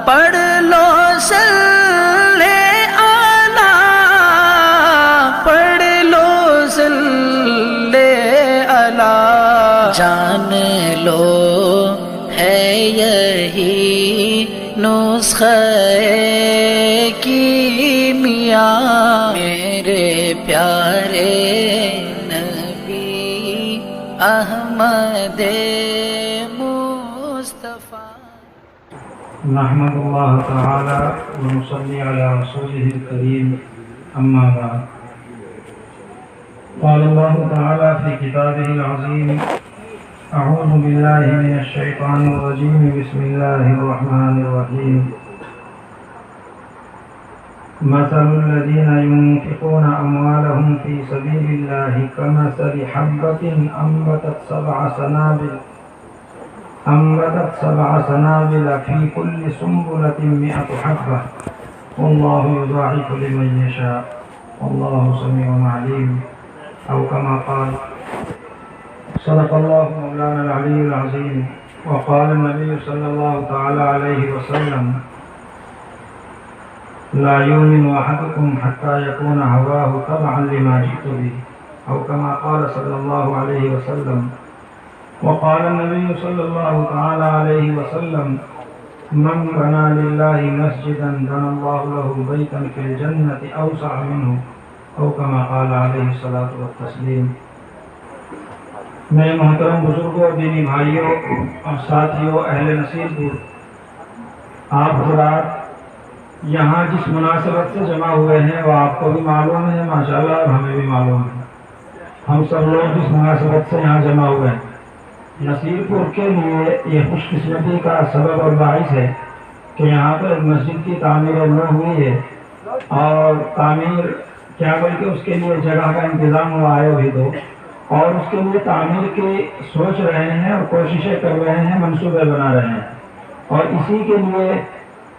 پڑھ لو صلی اعلی، پڑھ لو صلی اعلی، جان لو ہے یہی نسخہ کیمیا، میرے پیارے نبی احمد مصطفیٰ۔ نحمد اللہ تعالی ونصلی علی رسولہ الکریم، اما بعد، قال اللہ تعالی فی کتابہ العظیم، اعوذ باللہ من الشیطان الرجیم، بسم اللہ الرحمن الرحیم۔ مثل الذین ينفقون اموالهم فی سبیل اللہ کمثل حبۃ أنبتت سبع سنابل في كل سنبلة 100 حبة والله يضاعف لمن يشاء والله سميع عليم، أو كما قال. صدق الله مولانا العلي العظيم، وقال النبي صلى الله تعالى عليه وسلم: لا يؤمن أحدكم حتى يكون هواه تبعا لما جئت به، أو كما قال صلى الله عليه وسلم. وقال النبي صلى الله تعالى عليه وسلم: من بنى لله مسجدا بنى الله له بيتا في الجنة أوسع منه، أو كما قال عليه الصلاة والتسليم۔ میں محترم بزرگوں، دینی بھائیوں اور ساتھیوں، اہل نصیب کو، آپ حضرات یہاں جس مناسبت سے جمع ہوئے ہیں وہ آپ کو بھی معلوم ہے ماشاءاللہ، اور ہمیں بھی معلوم ہے۔ ہم سب لوگ جس مناسبت سے یہاں جمع ہوئے ہیں، نصیر پور کے لیے یہ خوش قسمتی کا سبب اور باعث ہے کہ یہاں پر مسجد کی تعمیر نو ہوئی ہے، اور تعمیر کیا بلکہ اس کے لیے جگہ کا انتظام ہوا ہے ابھی تو، اور اس کے لیے تعمیر کی سوچ رہے ہیں اور کوششیں کر رہے ہیں، منصوبے بنا رہے ہیں، اور اسی کے لیے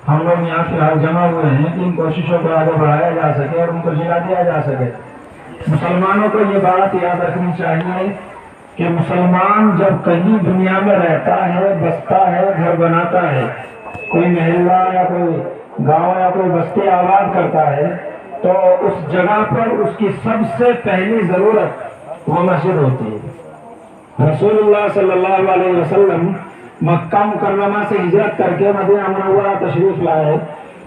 ہم لوگ یہاں فی الحال جمع ہوئے ہیں کہ ان کوششوں کو آگے بڑھایا جا سکے اور ان کو جلا دیا جا سکے۔ مسلمانوں کو یہ بات یاد رکھنی چاہیے کہ مسلمان جب کہیں دنیا میں رہتا ہے، بستا ہے، گھر بناتا ہے، کوئی محلہ یا کوئی گاؤں یا کوئی بستی آباد کرتا ہے، تو اس جگہ پر اس کی سب سے پہلی ضرورت وہ مسجد ہوتی ہے۔ رسول اللہ صلی اللہ علیہ وسلم مکہ مکرمہ سے ہجرت کر کے مدینہ منورہ تشریف لائے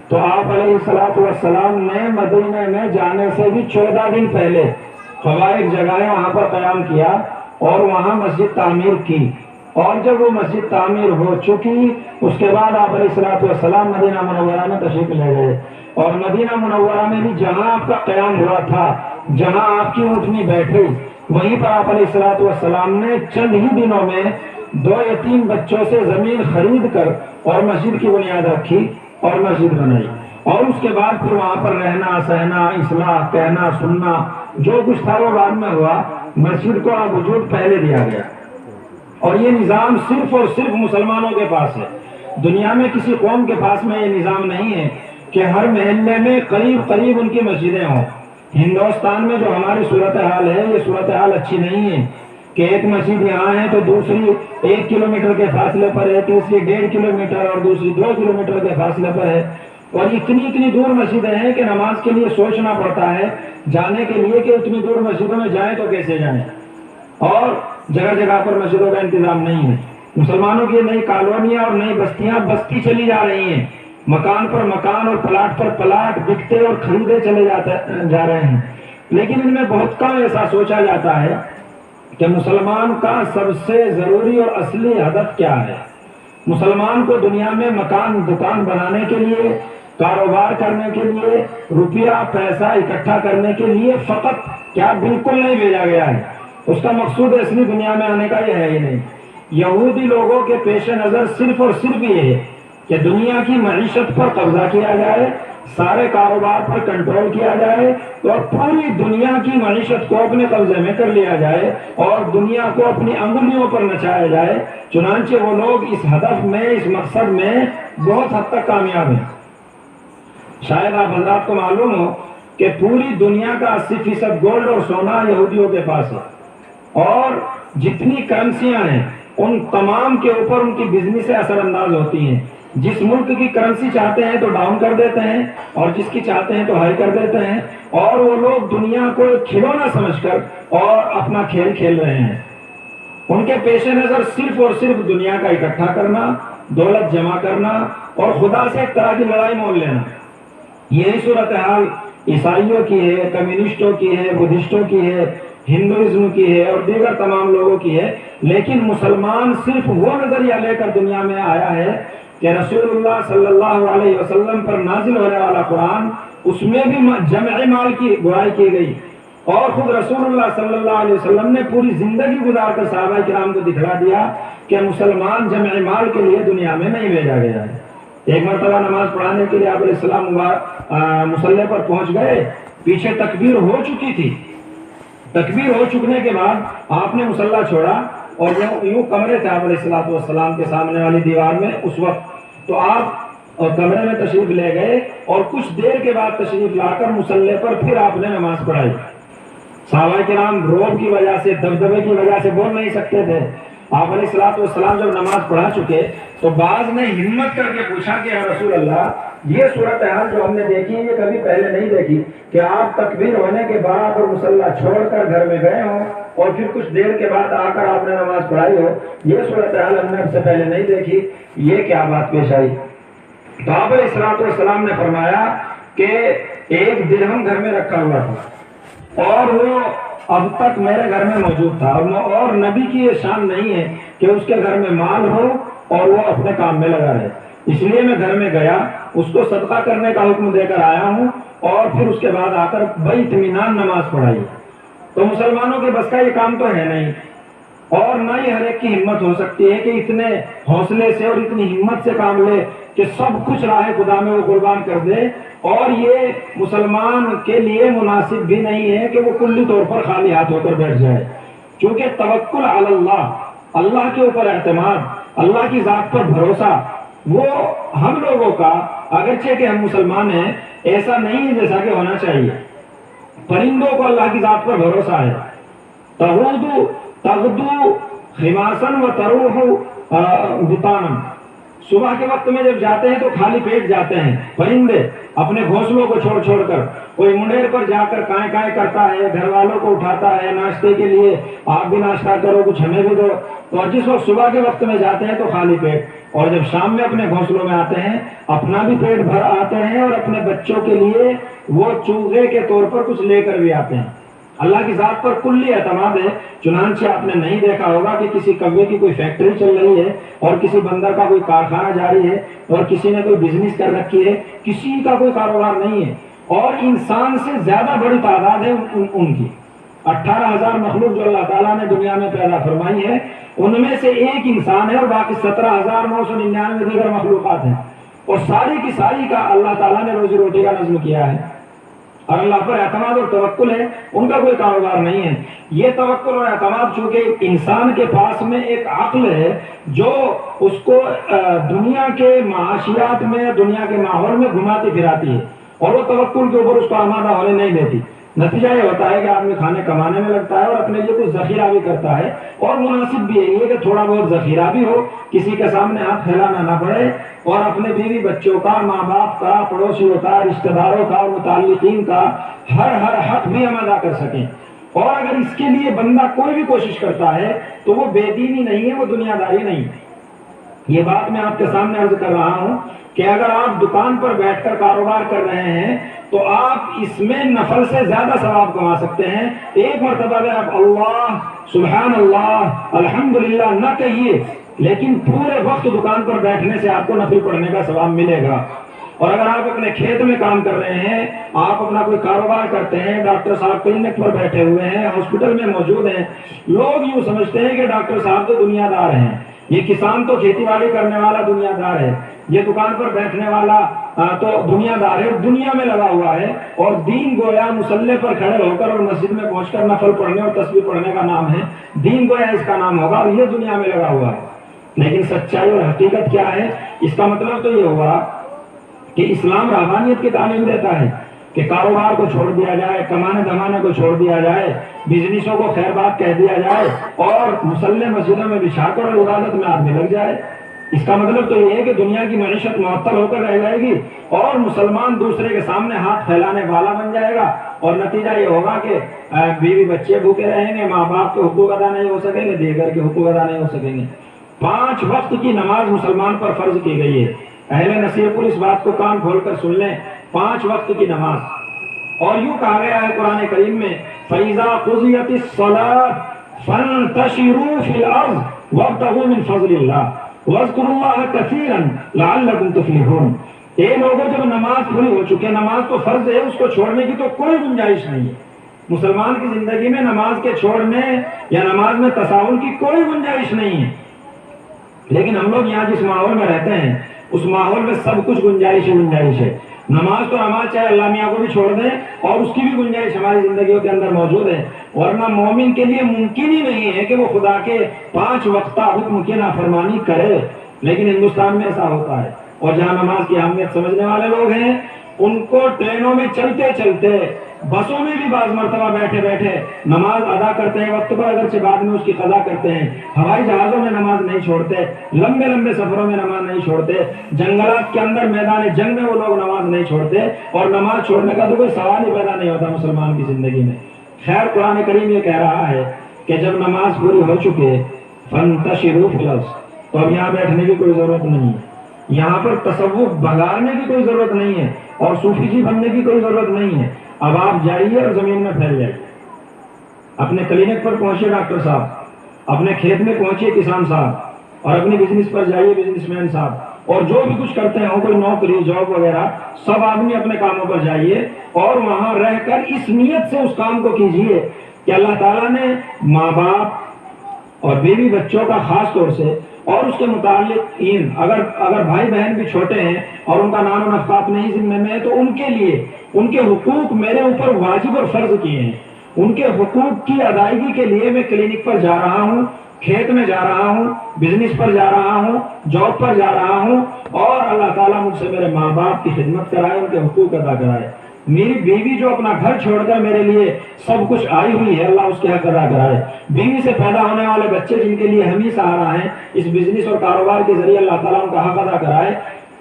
تو آپ علیہ السلام نے مدینہ میں جانے سے بھی 14 دن پہلے قواعد جگہیں وہاں پر قیام کیا اور وہاں مسجد تعمیر کی، اور جب وہ مسجد تعمیر ہو چکی اس کے بعد آپ علیہ السلام مدینہ منورہ میں تشریف لے گئے، اور مدینہ منورہ میں بھی جہاں آپ کا قیام ہوا تھا، جہاں آپ کی اونٹنی بیٹھی، وہیں پر آپ علیہ السلام نے چند ہی دنوں میں 2 یتیم بچوں سے زمین خرید کر اور مسجد کی بنیاد رکھی اور مسجد بنائی، اور اس کے بعد پھر وہاں پر رہنا سہنا، اصلاح، کہنا سننا جو کچھ تھا وہ بعد میں ہوا، مسجد کو وجود پہلے دیا گیا۔ اور یہ نظام صرف اور صرف مسلمانوں کے پاس ہے، دنیا میں کسی قوم کے پاس میں یہ نظام نہیں ہے کہ ہر محلے میں قریب قریب ان کی مسجدیں ہوں۔ ہندوستان میں جو ہماری صورتحال ہے یہ صورتحال اچھی نہیں ہے کہ ایک مسجد یہاں ہے تو دوسری 1 کلومیٹر کے فاصلے پر ہے، تیسری 1.5 کلومیٹر اور دوسری 2 کلومیٹر کے فاصلے پر ہے، اور اتنی دور مسجدیں ہیں کہ نماز کے لیے سوچنا پڑتا ہے جانے کے لیے کہ اتنی دور مسجدوں میں جائیں تو کیسے جائیں، اور جگہ جگہ پر مسجدوں کا انتظام نہیں ہے۔ مسلمانوں کی نئی کالونیاں اور نئی بستیاں بستی چلی جا رہی ہیں، مکان پر مکان اور پلاٹ پر پلاٹ بکتے اور خریدے چلے جا رہے ہیں، لیکن ان میں بہت کم ایسا سوچا جاتا ہے کہ مسلمان کا سب سے ضروری اور اصلی ہدف کیا ہے۔ مسلمان کو دنیا میں مکان دکان بنانے کے لیے، کاروبار کرنے کے لیے، روپیہ پیسہ اکٹھا کرنے کے لیے فقط کیا بالکل نہیں بھیجا گیا ہے، اس کا مقصود اصلی دنیا میں آنے کا یہ ہے ہی نہیں۔ یہودی لوگوں کے پیش نظر صرف اور صرف یہ ہے کہ دنیا کی معیشت پر قبضہ کیا جائے، سارے کاروبار پر کنٹرول کیا جائے اور پوری دنیا کی معیشت کو اپنے قبضے میں کر لیا جائے اور دنیا کو اپنی انگلیوں پر نچایا جائے۔ چنانچہ وہ لوگ اس ہدف میں، اس مقصد میں بہت حد تک کامیاب ہیں۔ شاید آپ حضرات کو معلوم ہو کہ پوری دنیا کا 80% گولڈ اور سونا یہودیوں کے پاس ہے، اور جتنی کرنسیاں ہیں ان تمام کے اوپر ان کی بزنس اثر انداز ہوتی ہیں۔ جس ملک کی کرنسی چاہتے ہیں تو ڈاؤن کر دیتے ہیں اور جس کی چاہتے ہیں تو ہائی کر دیتے ہیں، اور وہ لوگ دنیا کو کھلونا سمجھ کر اور اپنا کھیل کھیل رہے ہیں۔ ان کے پیش نظر صرف اور صرف دنیا کا اکٹھا کرنا، دولت جمع کرنا اور خدا سے ایک طرح کی لڑائی مول لینا۔ یہی صورتحال عیسائیوں کی ہے، کمیونسٹوں کی ہے، بدھسٹوں کی ہے، ہندوازم کی ہے اور دیگر تمام لوگوں کی ہے، لیکن مسلمان صرف وہ نظریہ لے کر دنیا میں آیا ہے کہ رسول اللہ صلی اللہ علیہ وسلم پر نازل ہونے والا قرآن، اس میں بھی جمع مال کی برائی کی گئی، اور خود رسول اللہ صلی اللہ علیہ وسلم نے پوری زندگی گزار کر صحابہ کرام کو دکھلا دیا کہ مسلمان جمع مال کے لیے دنیا میں نہیں بھیجا گیا ہے۔ ایک مرتبہ نماز پڑھانے کے لیے آپ علیہ السلام مصلی پر پہنچ گئے، پیچھے تکبیر ہو چکی تھی، تکبیر ہو چکنے کے بعد آپ نے مصلی چھوڑا اور یوں کمرے تھے آپ علیہ السلام کے سامنے والی دیوار میں اس وقت، تو آپ کمرے میں تشریف لے گئے اور کچھ دیر کے بعد تشریف لا کر مصلی پر پھر آپ نے نماز پڑھائی۔ صحابہ کرام روب کی وجہ سے، دبدبے کی وجہ سے بول نہیں سکتے تھے۔ آپ علیہ السلام جب نماز پڑھا چکے تو بعض نے ہمت کر کے پوچھا کہ یا رسول اللہ، یہ صورتحال جو ہم نے دیکھی ہے یہ کبھی پہلے نہیں دیکھی کہ آپ تکبیر ہونے کے بعد اور مصلی چھوڑ کر گھر میں گئے ہوں اور پھر کچھ دیر کے بعد آ کر آپ نے نماز پڑھائی ہو، یہ صورتحال ہم نے اب سے پہلے نہیں دیکھی، یہ کیا بات پیش آئی؟ تو آپ علیہ السلام نے فرمایا کہ ایک درہم گھر میں رکھا ہوا تھا اور وہ اب تک میرے گھر میں موجود تھا، اور نبی کی یہ شان نہیں ہے کہ اس کے گھر میں مال ہو اور وہ اپنے کام میں لگا رہے، اس لیے میں گھر میں گیا، اس کو صدقہ کرنے کا حکم دے کر آیا ہوں اور پھر اس کے بعد آ کر بڑی اطمینان نماز پڑھائی۔ تو مسلمانوں کے بس کا یہ کام تو ہے نہیں، اور نہ ہی ہر ایک کی ہمت ہو سکتی ہے کہ اتنے حوصلے سے اور اتنی ہمت سے کام لے کہ سب کچھ راہ خدا میں وہ قربان کر دے، اور یہ مسلمان کے لیے مناسب بھی نہیں ہے کہ وہ کلی طور پر خالی ہاتھ ہو کر بیٹھ جائے، کیونکہ توکل علی اللہ، اللہ کے اوپر اعتماد، اللہ کی ذات پر بھروسہ، وہ ہم لوگوں کا اگرچہ کہ ہم مسلمان ہیں ایسا نہیں ہے جیسا کہ ہونا چاہیے۔ پرندوں کو اللہ کی ذات پر بھروسہ ہے، تغدو خماسن و تروح بطانا، صبح کے وقت میں جب جاتے ہیں تو خالی پیٹ جاتے ہیں پرندے اپنے گھونسلوں کو چھوڑ چھوڑ کر، کوئی منڈیر پر جا کر کائیں کائیں کرتا ہے، گھر والوں کو اٹھاتا ہے ناشتے کے لیے، آپ بھی ناشتہ کرو، کچھ ہمیں بھی دو، اور جس وقت صبح کے وقت میں جاتے ہیں تو خالی پیٹ، اور جب شام میں اپنے گھونسلوں میں آتے ہیں اپنا بھی پیٹ بھر آتے ہیں اور اپنے بچوں کے لیے وہ چوغے کے طور پر کچھ لے کر بھی آتے ہیں۔ اللہ کی ذات پر کلی اعتماد ہے، چنانچہ آپ نے نہیں دیکھا ہوگا کہ کسی کوے کی کوئی فیکٹری چل رہی ہے اور کسی بندر کا کوئی کارخانہ جاری ہے اور کسی نے کوئی بزنس کر رکھی ہے، کسی کا کوئی کاروبار نہیں ہے، اور انسان سے زیادہ بڑی تعداد ہے ان کی۔ 18,000 مخلوق جو اللہ تعالیٰ نے دنیا میں پیدا فرمائی ہے ان میں سے ایک انسان ہے اور باقی 17,999 دیگر مخلوقات ہیں، اور ساری کی ساری کا اللہ تعالیٰ نے روزی روٹی کا نظم کیا ہے، اور اللہ پر اعتماد اور توکل ہے، ان کا کوئی کاروبار نہیں ہے۔ یہ توکل اور اعتماد چونکہ انسان کے پاس میں ایک عقل ہے جو اس کو دنیا کے معاشیات میں، دنیا کے ماحول میں گھماتی پھراتی ہے، اور وہ توکل کے اوپر اس کو آمادہ ہونے نہیں دیتی۔ نتیجہ یہ ہوتا ہے کہ آدمی کھانے کمانے میں لگتا ہے اور اپنے لیے کچھ ذخیرہ بھی کرتا ہے، اور مناسب بھی ہے کہ تھوڑا بہت ذخیرہ بھی ہو، کسی کے سامنے ہاتھ پھیلانا نہ پڑے، اور اپنے بیوی بچوں کا، ماں باپ کا، پڑوسیوں کا، رشتہ داروں کا، متعلقین کا ہر حق بھی ہم ادا کر سکیں۔ اور اگر اس کے لیے بندہ کوئی بھی کوشش کرتا ہے تو وہ بے دینی نہیں ہے، وہ دنیا داری نہیں ہے۔ یہ بات میں آپ کے سامنے عرض کر رہا ہوں کہ اگر آپ دکان پر بیٹھ کر کاروبار کر رہے ہیں تو آپ اس میں نفل سے زیادہ ثواب کما سکتے ہیں۔ ایک مرتبہ میں آپ اللہ سبحان اللہ الحمدللہ نہ کہیے، لیکن پورے وقت دکان پر بیٹھنے سے آپ کو نفل پڑھنے کا ثواب ملے گا۔ اور اگر آپ اپنے کھیت میں کام کر رہے ہیں، آپ اپنا کوئی کاروبار کرتے ہیں، ڈاکٹر صاحب کلینک پر بیٹھے ہوئے ہیں، ہاسپٹل میں موجود ہیں، لوگ یوں سمجھتے ہیں کہ ڈاکٹر صاحب تو دنیا دار ہیں، یہ کسان تو کھیتی باڑی کرنے والا دنیا دار ہے، یہ دکان پر بیٹھنے والا تو دنیا دار ہے، دنیا میں لگا ہوا ہے، اور دین گویا مصلی پر کھڑے ہو کر اور مسجد میں پہنچ کر نفل پڑھنے اور تسبیح پڑھنے کا نام ہے، دین گویا اس کا نام ہوگا، اور یہ دنیا میں لگا ہوا ہے۔ لیکن سچائی اور حقیقت کیا ہے؟ اس کا مطلب تو یہ ہوا کہ اسلام رحمانیت کی تعلیم دیتا ہے کہ کاروبار کو چھوڑ دیا جائے، کمانے دھمانے کو چھوڑ دیا جائے، بزنسوں کو خیر بات کہہ دیا جائے، اور مصلی مسجدوں میں بچھا کر اور عبادت میں آدمی لگ جائے۔ اس کا مطلب تو یہ ہے کہ دنیا کی معیشت معطل ہو کر رہ جائے گی اور مسلمان دوسرے کے سامنے ہاتھ پھیلانے والا بن جائے گا، اور نتیجہ یہ ہوگا کہ بیوی بچے بھوکے رہیں گے، ماں باپ کے حقوق ادا نہیں ہو سکیں گے، دیگر کے حقوق ادا نہیں ہو سکیں گے۔ 5 وقت کی نماز مسلمان پر فرض کی گئی ہے۔ اہل نصیحت اس بات کو کان کھول کر سن لیں، 5 وقت کی نماز۔ اور یوں کہا گیا ہے قرآن کریم میں فَإِذَا قُضِيَتِ الصَّلَاةُ فَانتَشِرُوا فِي الْأَرْضِ وَابْتَغُوا مِنْ فَضْلِ اللَّهِ وَاذْكُرُوا اللَّهَ كَثِيرًا لَعَلَّكُمْ تُفْلِحُونَ۔ اے لوگوں، جب نماز پوری ہو چکے، نماز تو فرض ہے، اس کو چھوڑنے کی تو کوئی گنجائش نہیں ہے۔ مسلمان کی زندگی میں نماز کے چھوڑنے یا نماز میں تساہل کی کوئی گنجائش نہیں ہے۔ لیکن ہم لوگ یہاں جس ماحول میں رہتے ہیں اس ماحول میں سب کچھ گنجائش ہے۔ نماز تو نماز چاہے اللہ میاں کو بھی چھوڑ دیں اور اس کی بھی گنجائش ہماری زندگیوں کے اندر موجود ہے، ورنہ مومن کے لیے ممکن ہی نہیں ہے کہ وہ خدا کے 5 وقتہ حکم کی نافرمانی کرے۔ لیکن ہندوستان میں ایسا ہوتا ہے، اور جہاں نماز کی اہمیت سمجھنے والے لوگ ہیں ان کو ٹرینوں میں چلتے چلتے، بسوں میں بھی بعض مرتبہ بیٹھے بیٹھے نماز ادا کرتے ہیں وقت پر، اگرچہ بعد میں اس کی قضا کرتے ہیں۔ ہوائی جہازوں میں نماز نہیں چھوڑتے، لمبے لمبے سفروں میں نماز نہیں چھوڑتے، جنگلات کے اندر میدان جنگ میں وہ لوگ نماز نہیں چھوڑتے، اور نماز چھوڑنے کا تو کوئی سوال ہی پیدا نہیں ہوتا مسلمان کی زندگی میں۔ خیر، قرآن کریم یہ کہہ رہا ہے کہ جب نماز پوری ہو چکے فانتشروا فی الارض، تو اب یہاں بیٹھنے کی کوئی ضرورت نہیں ہے، یہاں پر تصوف بگاڑنے کی کوئی ضرورت نہیں ہے اور صوفی جی بننے کی کوئی ضرورت نہیں ہے۔ اب آپ جائیے اور زمین میں پھیل جائیے، اپنے کلینک پر پہنچے ڈاکٹر صاحب، اپنے کھیت میں پہنچے کسان صاحب، اور اپنے بزنس پر جائیے بزنس مین صاحب، اور جو بھی کچھ کرتے ہیں کوئی نوکری جاب وغیرہ، سب آدمی اپنے کاموں پر جائیے اور وہاں رہ کر اس نیت سے اس کام کو کیجیے کہ اللہ تعالیٰ نے ماں باپ اور بیوی بچوں کا خاص طور سے، اور اس کے متعلق اگر بھائی بہن بھی چھوٹے ہیں اور ان کا نام و نفقہ اپنے ہی ذمے میں ہے، تو ان کے لیے ان کے حقوق میرے اوپر واجب اور فرض کیے ہیں۔ ان کے حقوق کی ادائیگی کے لیے میں کلینک پر جا رہا ہوں، کھیت میں جا رہا ہوں، بزنس پر جا رہا ہوں، جاب پر جا رہا ہوں، اور اللہ تعالیٰ مجھ سے میرے ماں باپ کی خدمت کرائے، ان کے حقوق ادا کرائے۔ میری بیوی جو اپنا گھر چھوڑ کر میرے لیے سب کچھ آئی ہوئی ہے، اللہ اس کے حق ادا کرائے۔ بیوی سے پیدا ہونے والے بچے جن کے لیے ہم ہی سہارا ہیں، اس بزنس اور کاروبار کے ذریعے اللہ تعالیٰ ان کا حق ادا کرائے۔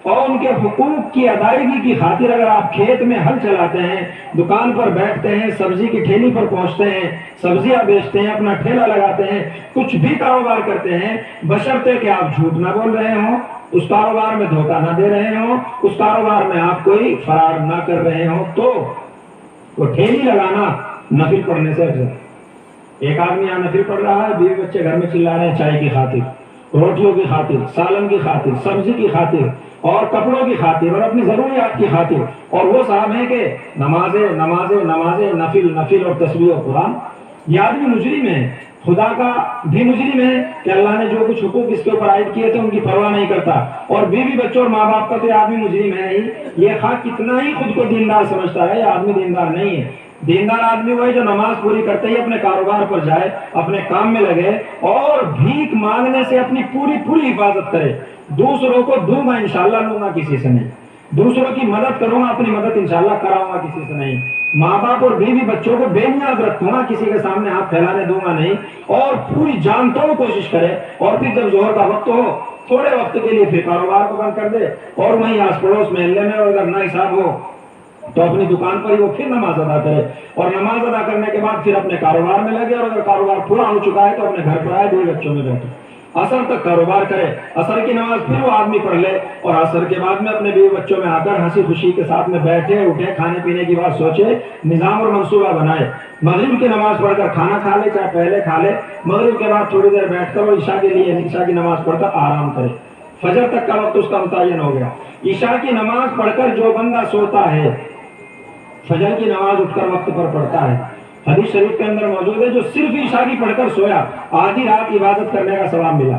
اور ان کے حقوق کی ادائیگی کی خاطر اگر آپ کھیت میں ہل چلاتے ہیں، دکان پر بیٹھتے ہیں، سبزی کی ٹھیلی پر پہنچتے ہیں، سبزیاں بیچتے ہیں، اپنا ٹھیلا لگاتے ہیں، کچھ بھی کاروبار کرتے ہیں، بشرطے کہ آپ جھوٹ نہ بول رہے ہوں، اس کاروبار میں دھوکہ نہ دے رہے ہوں، اس کاروبار میں آپ کوئی فرار نہ کر رہے ہوں، تو وہ ٹھیلی لگانا نفل پڑھنے سے افضل۔ ایک آدمی یہاں نفل پڑھ رہا ہے، بیوی بچے گھر میں چلا رہے ہیں چائے کی خاطر، روٹیوں کی خاطر، سالن کی خاطر، سبزی کی خاطر، اور کپڑوں کی خاطر، اور اپنی ضروریات کی خاطر، اور وہ صاحب ہیں کہ نمازیں نمازیں نمازیں، نفل نفل اور تسبیح و قرآن۔ یہ آدمی مجرم ہے، خدا کا بھی مجرم ہے کہ اللہ نے جو کچھ حقوق اس کے اوپر عائد کیے تھے ان کی پرواہ نہیں کرتا، اور بیوی بچوں اور ماں باپ کا تو یہ آدمی مجرم ہے ہی۔ یہ خواہ کتنا ہی خود کو دیندار سمجھتا ہے، یہ آدمی دیندار نہیں ہے۔ دیندار آدمی وہ ہے جو نماز پوری کرتے ہی اپنے کاروبار پر جائے، اپنے کام میں لگے، اور بھیک مانگنے سے اپنی پوری حفاظت کرے۔ دوسروں کو دوں گا انشاءاللہ، لوں گا کسی سے نہیں، دوسروں کی مدد کروں گا، اپنی مدد انشاءاللہ کراؤں گا کسی سے نہیں، ماں باپ اور بیوی بچوں کو بے نیاز رکھوں گا، کسی کے سامنے ہاتھ پھیلانے دوں گا نہیں، اور پوری جان توڑ کوشش کرے، اور پھر جب ظہر کا وقت ہو تھوڑے وقت کے لیے پھر کاروبار کو بند کر دے، اور وہیں آس پڑوس محلے میں اگر نہ حساب ہو تو اپنی دکان پر ہی وہ پھر نماز ادا کرے، اور نماز ادا کرنے کے بعد پھر اپنے کاروبار میں لگے، اور اگر کاروبار پورا ہو چکا ہے تو اپنے گھر پر آئے، دو بچوں میں بیٹھے، عصر تک کاروبار کرے، عصر کی نماز پھر وہ آدمی پڑھ لے، اور عصر کے بعد میں اپنے بیوی بچوں میں آ کر ہنسی خوشی کے ساتھ میں بیٹھے اٹھے، کھانے پینے کی بات سوچے، نظام اور منصوبہ بنائے، مغرب کی نماز پڑھ کر کھانا کھا لے، چاہے پہلے کھا لے، مغرب کے بعد تھوڑی دیر بیٹھ کر اور عشاء کے لیے عشاء کی نماز پڑھ کر آرام کرے، فجر تک کا وقت اس کا متعین ہو گیا۔ عشاء کی نماز پڑھ کر جو بندہ سوتا ہے، فجر کی نماز اٹھ کر وقت پر پڑھتا ہے، حدیث شریف کے اندر موجود ہے، جو صرف عشاء کی پڑھ کر سویا، آدھی رات عبادت کرنے کا ثواب ملا،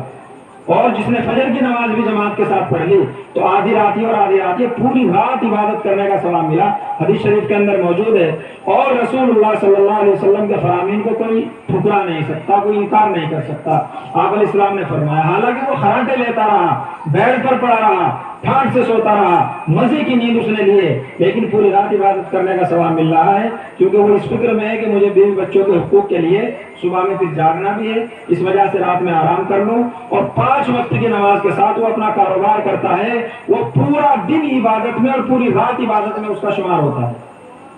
اور جس نے فجر کی نماز بھی جماعت کے ساتھ پڑھ لی تو آدھی راتی اور آدھی راتی پوری رات عبادت کرنے کا ثواب ملا، حدیث شریف کے اندر موجود ہے۔ اور رسول اللہ صلی اللہ علیہ وسلم کے فرامین کو کوئی ٹھکرا نہیں سکتا، کوئی انکار نہیں کر سکتا۔ آپ علیہ السلام نے فرمایا، حالانکہ وہ خراٹے لیتا رہا، بیڑ پر پڑا رہا، ٹھاٹ سے سوتا رہا، مزے کی نیند اس نے لی ہے، لیکن پوری رات عبادت کرنے کا ثواب مل رہا ہے، کیونکہ وہ اس فکر میں ہے کہ مجھے بیوی بچوں کے حقوق کے لیے صبح میں پھر جاگنا بھی ہے، اس وجہ سے رات میں آرام کر لوں۔ اور 5 وقت کی نماز کے ساتھ وہ اپنا کاروبار کرتا ہے، وہ پورا دن عبادت میں اور پوری رات عبادت میں اس کا شمار ہوتا ہے۔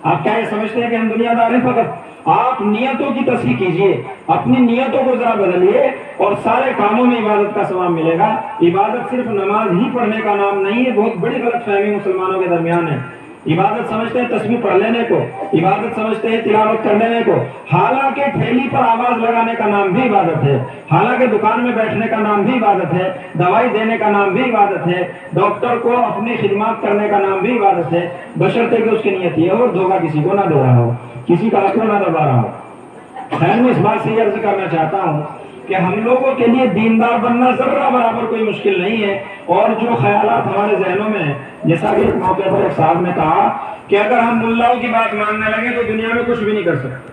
آپ کیا یہ سمجھتے ہیں کہ ہم دنیا دار ہیں فقط؟ آپ نیتوں کی تصحیح کیجئے، اپنی نیتوں کو ذرا بدلیے اور سارے کاموں میں عبادت کا ثواب ملے گا۔ عبادت صرف نماز ہی پڑھنے کا نام نہیں ہے، بہت بڑی غلط فہمی مسلمانوں کے درمیان ہے۔ عبادت سمجھتے ہیں تسبیح پڑھ لینے کو، عبادت سمجھتے ہیں تلاوت کر لینے کو، حالانکہ ٹھیلی پر آواز لگانے کا نام بھی عبادت ہے، حالانکہ دکان میں بیٹھنے کا نام بھی عبادت ہے، دوائی دینے کا نام بھی عبادت ہے، ڈاکٹر کو اپنی خدمات کرنے کا نام بھی عبادت ہے، بشرطے کہ اس کی نیت یہ ہو دھوکہ کسی کو نہ دے رہا ہو، کسی کا حق نہ دبا رہا ہو۔ خیر میں اس بات سے یہ عرض کرنا چاہتا ہوں کہ ہم لوگوں کے لیے دیندار بننا ذرہ برابر کوئی مشکل نہیں ہے، اور جو خیالات ہمارے ذہنوں میں ہیں، جیسا کہ ایک موقع پر ایک صاحب نے کہا کہ اگر ہم ملاؤں کی بات ماننے لگے تو دنیا میں کچھ بھی نہیں کر سکتے۔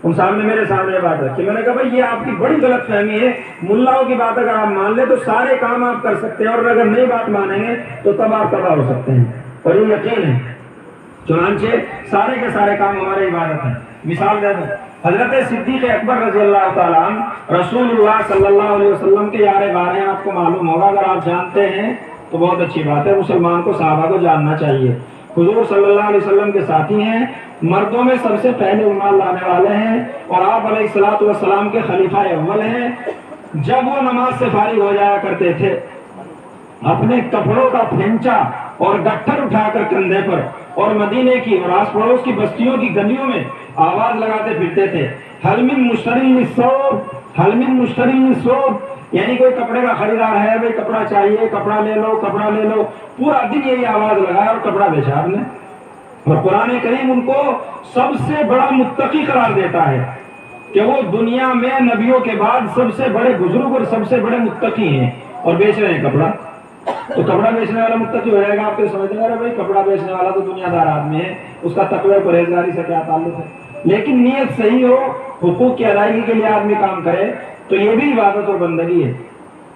ان صاحب نے میرے سامنے بات رکھی، میں نے کہا بھائی یہ آپ کی بڑی غلط فہمی ہے، ملاؤں کی بات اگر آپ مان لیں تو سارے کام آپ کر سکتے ہیں، اور اگر نہیں بات مانیں گے تو تب آپ تباہ ہو سکتے ہیں، اور یہ یقین ہے۔ چنانچہ سارے کے سارے کام ہمارے عبادت ہیں۔ مثال دے دوں، حضرت صدیق اکبر رضی اللہ تعالیٰ عنہ رسول اللہ صلی اللہ علیہ وسلم کے یار غار ہیں، آپ کو معلوم ہوگا، اگر آپ جانتے ہیں تو بہت اچھی بات ہے، مسلمان کو صحابہ کو جاننا چاہیے۔ حضور صلی اللہ علیہ وسلم کے ساتھی ہیں، مردوں میں سب سے پہلے ایمان لانے والے ہیں، اور آپ علیہ الصلوۃ والسلام کے خلیفہ اول ہیں۔ جب وہ نماز سے فارغ ہو جایا کرتے تھے، اپنے کپڑوں کا پھینچا اور گٹھر اٹھا کر کندھے پر، اور مدینے کی اور آس پڑوس کی بستیوں کی گلیوں میں آواز لگاتے پھرتے تھے، حل من مشتری للثوب، حل من مشتری للثوب، یعنی کوئی کپڑے کا خریدار ہے، بھائی کپڑا چاہیے، کپڑا لے لو، کپڑا لے لو۔ پورا دن یہی آواز لگایا اور کپڑا بیچا آپ نے۔ اور قرآن کریم ان کو سب سے بڑا متقی قرار دیتا ہے کہ وہ دنیا میں نبیوں کے بعد سب سے بڑے بزرگ اور سب سے بڑے متقی ہیں، اور بیچ رہے ہیں کپڑا۔ تو کپڑا بیچنے والا متقی ہو جائے گا، آپ کو سمجھیں گے بھائی کپڑا بیچنے والا تو دنیا دار آدمی ہے، اس کا تقوی اور پرہیزگاری سے کیا تعلق ہے؟ لیکن نیت صحیح ہو، حقوق کی ادائیگی کے لیے آدمی کام کرے تو یہ بھی عبادت اور بندگی ہے،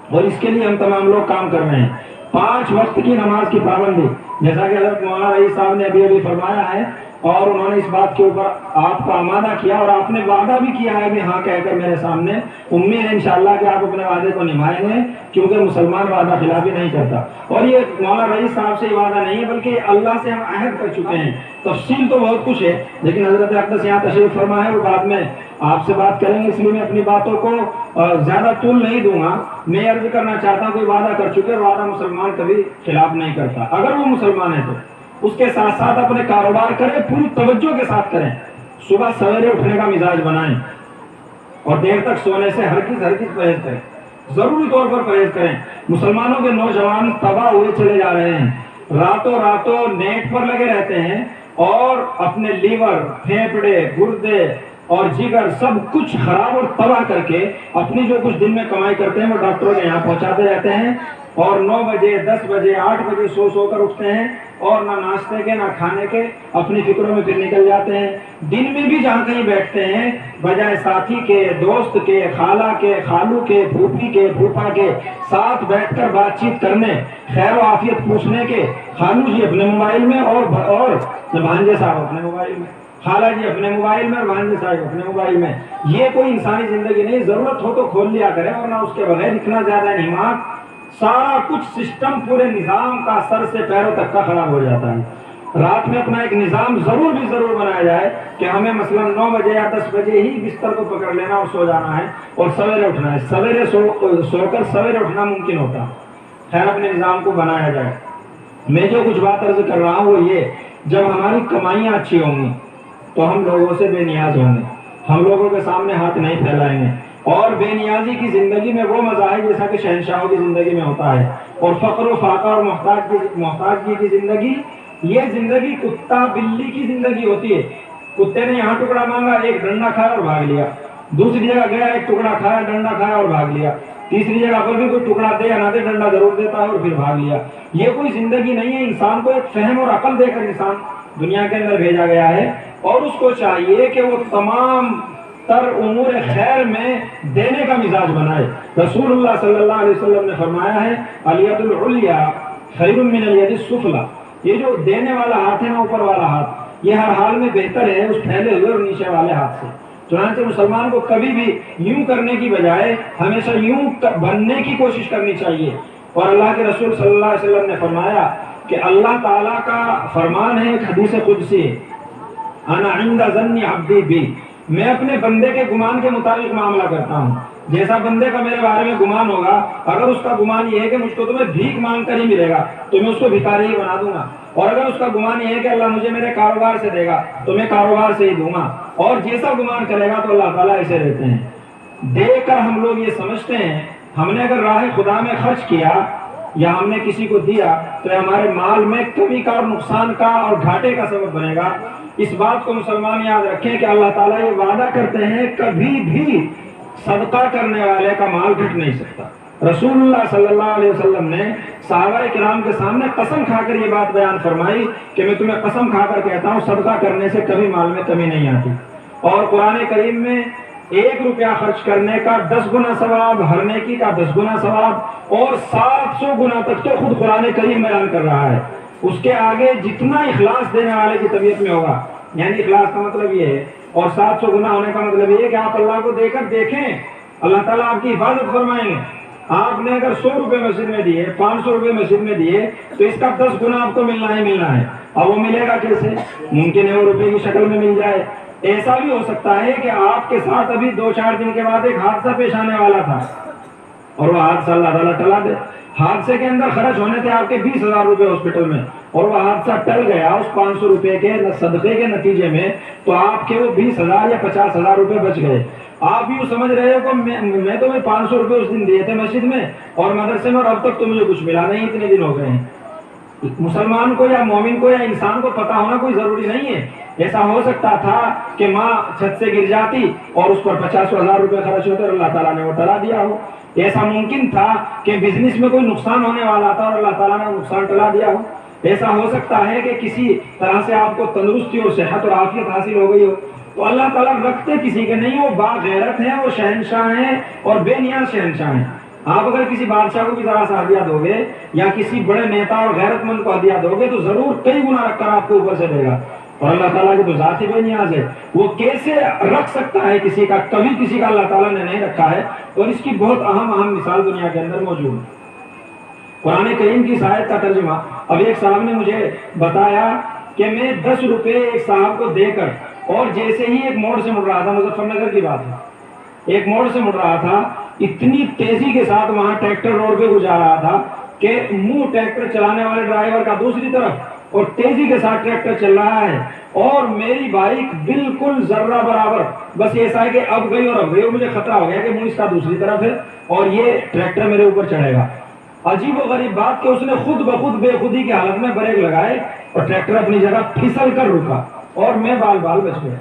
اور اس کے لیے ہم تمام لوگ کام کر رہے ہیں۔ 5 وقت کی نماز کی پابندی، جیسا کہ حضرت مولانا رئیس صاحب نے ابھی فرمایا ہے، اور انہوں نے اس بات کے اوپر آپ کو آمادہ کیا، اور آپ نے وعدہ بھی کیا ہے بھی ہاں کہہ کر میرے سامنے، امید ہے انشاءاللہ کہ آپ اپنے وعدے کو نبھائیں گے، کیونکہ مسلمان وعدہ خلافی نہیں کرتا۔ اور یہ مولانا رئیس صاحب سے وعدہ نہیں ہے، بلکہ اللہ سے ہم عہد کر چکے ہیں۔ تفصیل تو بہت کچھ ہے، لیکن حضرت اقدس یہاں تشریف فرما ہے، وہ بعد میں آپ سے بات کریں گے، اس لیے میں اپنی باتوں کو زیادہ طول نہیں دوں گا۔ میں عرض کرنا چاہتا ہوں، کوئی وعدہ کر چکے، وعدہ مسلمان کبھی خلاف نہیں کرتا، اگر وہ مسلمان ہے تو اس کے ساتھ ساتھ اپنے کاروبار کریں، پوری توجہ کے ساتھ کریں، صبح سویرے اٹھنے کا مزاج بنائیں، اور دیر تک سونے سے ہرگز پرہیز کریں، ضروری طور پر پرہیز کریں۔ مسلمانوں کے نوجوان تباہ ہوئے چلے جا رہے ہیں، راتوں نیٹ پر لگے رہتے ہیں، اور اپنے لیور، پھیپڑے، گردے اور جگر سب کچھ خراب اور تباہ کر کے اپنی جو کچھ دن میں کمائی کرتے ہیں وہ ڈاکٹروں کے یہاں پہنچاتے رہتے ہیں، اور 9 بجے 10 بجے 8 بجے سو کر اٹھتے ہیں، اور نہ ناشتے کے نہ کھانے کے، اپنی فکروں میں پھر نکل جاتے ہیں۔ دن میں بھی جہاں کہیں بیٹھتے ہیں، بجائے ساتھی کے، دوست کے، خالہ کے، خالو کے، پھوپھی کے، پھوپھا کے ساتھ بیٹھ کر بات چیت کرنے، خیر و عافیت پوچھنے کے، خالو جی اپنے موبائل میں اور بھانجے صاحب اپنے موبائل میں، خالہ جی اپنے موبائل میں اور بھانجے صاحب اپنے موبائل میں، یہ کوئی انسانی زندگی نہیں۔ ضرورت ہو تو کھول لیا کریں، ورنہ اس کے بغیر اتنا زیادہ انہماک، سارا کچھ سسٹم پورے نظام کا سر سے پیروں تک کا خراب ہو جاتا ہے۔ رات میں اپنا ایک نظام ضرور بنایا جائے کہ ہمیں مثلا 9 بجے یا 10 بجے ہی بستر کو پکڑ لینا اور سو جانا ہے، اور سویرے اٹھنا ہے، سویرے سو کر سویرے اٹھنا ممکن ہوتا۔ خیر اپنے نظام کو بنایا جائے۔ میں جو کچھ بات عرض کر رہا ہوں وہ یہ، جب ہماری کمائیاں اچھی ہوں گی تو ہم لوگوں سے بے نیاز ہوں گے، ہم لوگوں کے سامنے ہاتھ نہیں پھیلائیں گے، اور بے نیازی کی زندگی میں وہ مزہ ہے جیسا کہ شہنشاہوں کی زندگی میں ہوتا ہے، اور فقر و فاقہ اور محتاجگی کی زندگی، یہ زندگی کتا بلی کی زندگی ہوتی ہے۔ کتے نے یہاں ٹکڑا مانگا، ایک ڈنڈا کھایا اور بھاگ لیا، دوسری جگہ گیا، ایک ٹکڑا کھایا، ڈنڈا کھایا اور بھاگ لیا، تیسری جگہ پر بھی کوئی ٹکڑا دے یا نہ دے ڈنڈا ضرور دیتا ہے اور پھر بھاگ لیا۔ یہ کوئی زندگی نہیں ہے۔ انسان کو ایک فہم اور عقل دے کر انسان دنیا کے اندر بھیجا گیا ہے، اور اس کو چاہیے کہ وہ تمام تر امور خیر میں دینے کا مزاج بنائے۔ رسول اللہ صلی اللہ علیہ وسلم نے فرمایا ہے، الید العلیٰ خیر من الید السفلی، یہ جو دینے والا ہاتھ ہے نا، اوپر والا ہاتھ، یہ ہر حال میں بہتر ہے اس پھیلے ہوئے اور نیچے والے ہاتھ سے۔ چنانچہ مسلمان کو کبھی بھی یوں کرنے کی بجائے ہمیشہ یوں بننے کی کوشش کرنی چاہیے۔ اور اللہ کے رسول صلی اللہ علیہ وسلم نے فرمایا کہ اللہ تعالیٰ کا فرمان ہے، ایک حدیث قدسی ہے، انا عند ظن عبدی بی، میں اپنے بندے کے گمان کے مطابق معاملہ کرتا ہوں۔ جیسا بندے کا میرے بارے میں گمان ہوگا، اگر اس کا گمان یہ ہے کہ مجھ کو تمہیں بھیک مانگ کر ہی ملے گا تو میں اس کو بھکاری ہی بنا دوں گا، اور اگر اس کا گمان یہ ہے کہ اللہ مجھے میرے کاروبار سے دے گا تو میں کاروبار سے ہی دوں گا، اور جیسا گمان کرے گا تو اللہ تعالیٰ ایسے رہتے ہیں۔ دیکھ کر ہم لوگ یہ سمجھتے ہیں ہم نے اگر راہ خدا میں خرچ کیا یا ہم نے کسی کو دیا تو ہمارے مال میں کمی کا اور نقصان کا اور گھاٹے کا سبب بنے گا۔ اس بات کو مسلمان یاد رکھیں کہ اللہ تعالیٰ یہ وعدہ کرتے ہیں کبھی بھی صدقہ کرنے والے کا مال گھٹ نہیں سکتا۔ رسول اللہ صلی اللہ علیہ وسلم نے صحابہ کرام کے سامنے قسم کھا کر یہ بات بیان فرمائی کہ میں تمہیں قسم کھا کر کہتا ہوں صدقہ کرنے سے کبھی مال میں کمی نہیں آتی۔ اور قرآن کریم میں 1 روپیہ خرچ کرنے کا 10 گنا ثواب، ہر نیکی کا 10 گنا ثواب، اور 700 گنا تک تو خود قرآن کریم بیان کر رہا ہے۔ اس کے آگے جتنا اخلاص دینے والے کی طبیعت میں ہوگا، یعنی اخلاص کا مطلب یہ ہے، اور 700 گنا ہونے کا مطلب یہ ہے کہ آپ اللہ کو دے کر دیکھیں، اللہ تعالیٰ آپ کی حفاظت فرمائیں گے۔ آپ نے اگر 100 روپے مسجد میں دیے، 500 روپے مسجد میں دیے، تو اس کا 10 گنا آپ کو ملنا ہی ملنا ہے۔ اور وہ ملے گا کیسے؟ ممکن ہے وہ روپے کی شکل میں مل جائے۔ ایسا بھی ہو سکتا ہے کہ آپ کے ساتھ ابھی 2-4 دن کے بعد ایک حادثہ پیش آنے والا تھا اور وہ حادثہ اللہ تعالیٰ ٹلا دے۔ حادثے کے اندر خرچ ہونے تھے آپ کے 20,000 روپے ہاسپٹل میں، اور وہ حادثہ ٹل گیا اس 500 روپے کے صدقے کے نتیجے میں، تو آپ کے وہ 20,000 یا 50,000 روپے بچ گئے۔ آپ یوں سمجھ رہے ہو کہ میں تو 500 روپے اس دن دیے تھے مسجد میں اور مدرسے میں، اور اب تک تو مجھے کچھ ملا نہیں، اتنے دن ہو گئے ہیں۔ مسلمان کو یا مومن کو یا انسان کو پتا ہونا کوئی ضروری نہیں ہے۔ ایسا ہو سکتا تھا کہ ماں چھت سے گر جاتی اور اس پر 50,000 روپے خرچ ہوتے اور اللہ تعالیٰ نے وہ ٹلا دیا ہو۔ ایسا ممکن تھا کہ بزنس میں کوئی نقصان ہونے والا تھا اور اللہ تعالیٰ نے نقصان ٹلا دیا ہو۔ ایسا ہو سکتا ہے کہ کسی طرح سے آپ کو تندرستی اور صحت اور عافیت حاصل ہو گئی ہو، تو اللہ تعالیٰ رکھتے کسی کے نہیں، وہ باغیرت ہیں، وہ شہنشاہ ہیں اور بے نیاز شہنشاہ ہیں۔ آپ اگر کسی بادشاہ کو بھی ذرا سا ہدیہ دو گے یا کسی بڑے نیتا اور غیرت مند کو ہدیہ دو گے تو ضرور کئی گنا رکھ کر آپ کو اوپر سے دے گا، اور اللہ تعالیٰ کی تو ذات ہی بے نیاز ہے۔ وہ کیسے رکھ سکتا ہے کسی کا؟ کبھی کسی کا اللہ تعالیٰ نے نہیں رکھا ہے، اور اس کی بہت اہم مثال دنیا کے اندر موجود ہے۔ قرآن کریم کی اس آیت کا ترجمہ اب ایک صاحب نے مجھے بتایا کہ میں 10 روپے ایک صاحب کو دے کر، اور جیسے ہی ایک موڑ سے مڑ رہا تھا، مظفر نگر کی بات ہے، ایک موڑ سے مڑ رہا تھا، اتنی تیزی کے ساتھ وہاں ٹریکٹر روڈ پہ گزار رہا تھا کہ منہ ٹریکٹر چلانے والے ڈرائیور کا دوسری طرف، اور تیزی کے ساتھ ٹریکٹر چل رہا ہے، اور میری بائک بالکل ذرہ برابر، بس ایسا ہے کہ اب گئی اور اب گئی، اور مجھے خطرہ ہو گیا کہ منہ اس کا دوسری طرف ہے اور یہ ٹریکٹر میرے اوپر چڑھے گا۔ عجیب و غریب بات کہ اس نے خود بخود بے خودی کی حالت میں بریک لگائے اور ٹریکٹر اپنی جگہ پھسل کر رکا، اور میں بال بچ گیا۔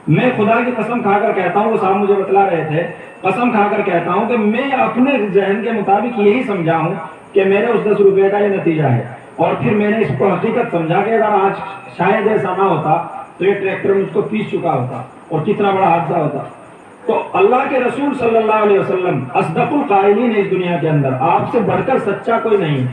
میں خدا کی قسم کھا کر کہتا ہوں، وہ صاحب مجھے بتلا رہے تھے، قسم کھا کر کہتا ہوں کہ میں اپنے ذہن کے مطابق یہی سمجھا ہوں کہ میرے اس 10 روپے کا یہ نتیجہ ہے، اور پھر میں نے اس کو حقیقت سمجھا کہ اگر آج شاید ایسا نہ ہوتا تو یہ ٹریکٹر مجھ کو پیس چکا ہوتا اور کتنا بڑا حادثہ ہوتا۔ تو اللہ کے رسول صلی اللہ علیہ وسلم اصدق القائلین اس دنیا کے اندر، آپ سے بڑھ کر سچا کوئی نہیں ہے،